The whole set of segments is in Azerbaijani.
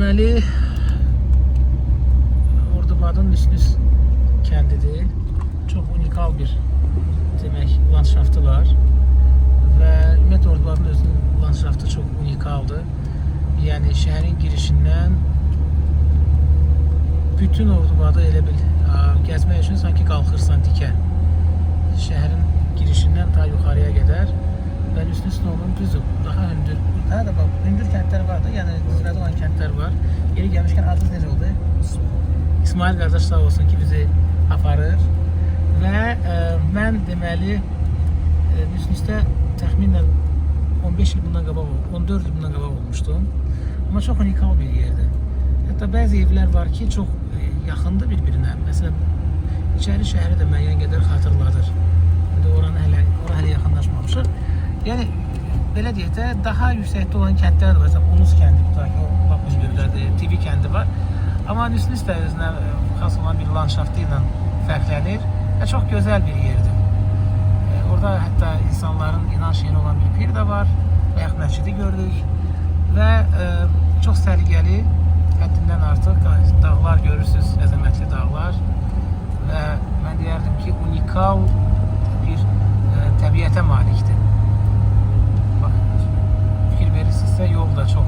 Deməli, Ordubadın Lüsnüs kəndidir. Çox unikal bir demək landşaftı var və ümumiyyətlə Ordubadın özünün landşaftı çox unikaldır. Yəni şəhərin girişindən bütün Ordubadı elə bil gəzmək üçün sanki qalxırsan dikə. Şəhərin girişindən ta yuxarıya qədər və Lüsnüs onun düzdür, daha hündür. Hə də bax, hündür kəndlər var da, yəni zirvədə olan kəndlər var. Yeri gəlmişkən adınız necə oldu? İsmail qardaş sağ olsun ki, bizi aparır və mən deməli Lüsnüsdə təxminən 15 il bundan qabaq, 14 il bundan qabaq olmuşdum. Amma çox unikal bir yerdir. Hətta bəzi evlər var ki, çox yaxındır bir-birinə. Məsələn, içəri şəhəri də müəyyən qədər xatırladır. İndi ora hələ yaxınlaşmamışıq. Yəni, belə deyək də, daha yüksəkdə olan kəndlər də var. Məsələn, Unus kəndi, tutaq ki, o lap üzbürdədir, TV kəndi var. Amma Lüsnüs də özünə xas olan bir landşaftı ilə fərqlənir və çox gözəl bir yerdir. Orada hətta insanların inanc yeri olan bir pir də var, bayaq məscidi gördük və çox səliqəli, həddindən artıq dağlar görürsünüz, əzəmətli dağlar və mən deyərdim ki, unikal bir təbiətə malikdir. Bax, fikir verirsinizsə, yol da çox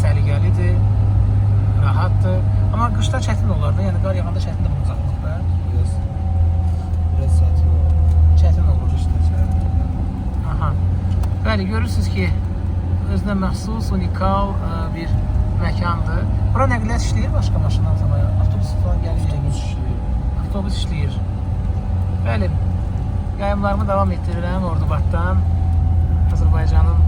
səliqəlidir, rahatdır. Amma qışda çətin olar da, yəni qar yağanda çətin də bunu uzatmaq da. Biraz çətin olur. Çətin olur. Qışda çətin. Aha. Bəli, görürsünüz ki, özünə məxsus, unikal bir məkandır. Bura nəqliyyat işləyir başqa maşından sonra? Avtobus falan gəlir. Avtobus işləyir. Avtobus işləyir. Bəli, yayımlarımı davam etdirirəm Ordubaddan, Azərbaycanın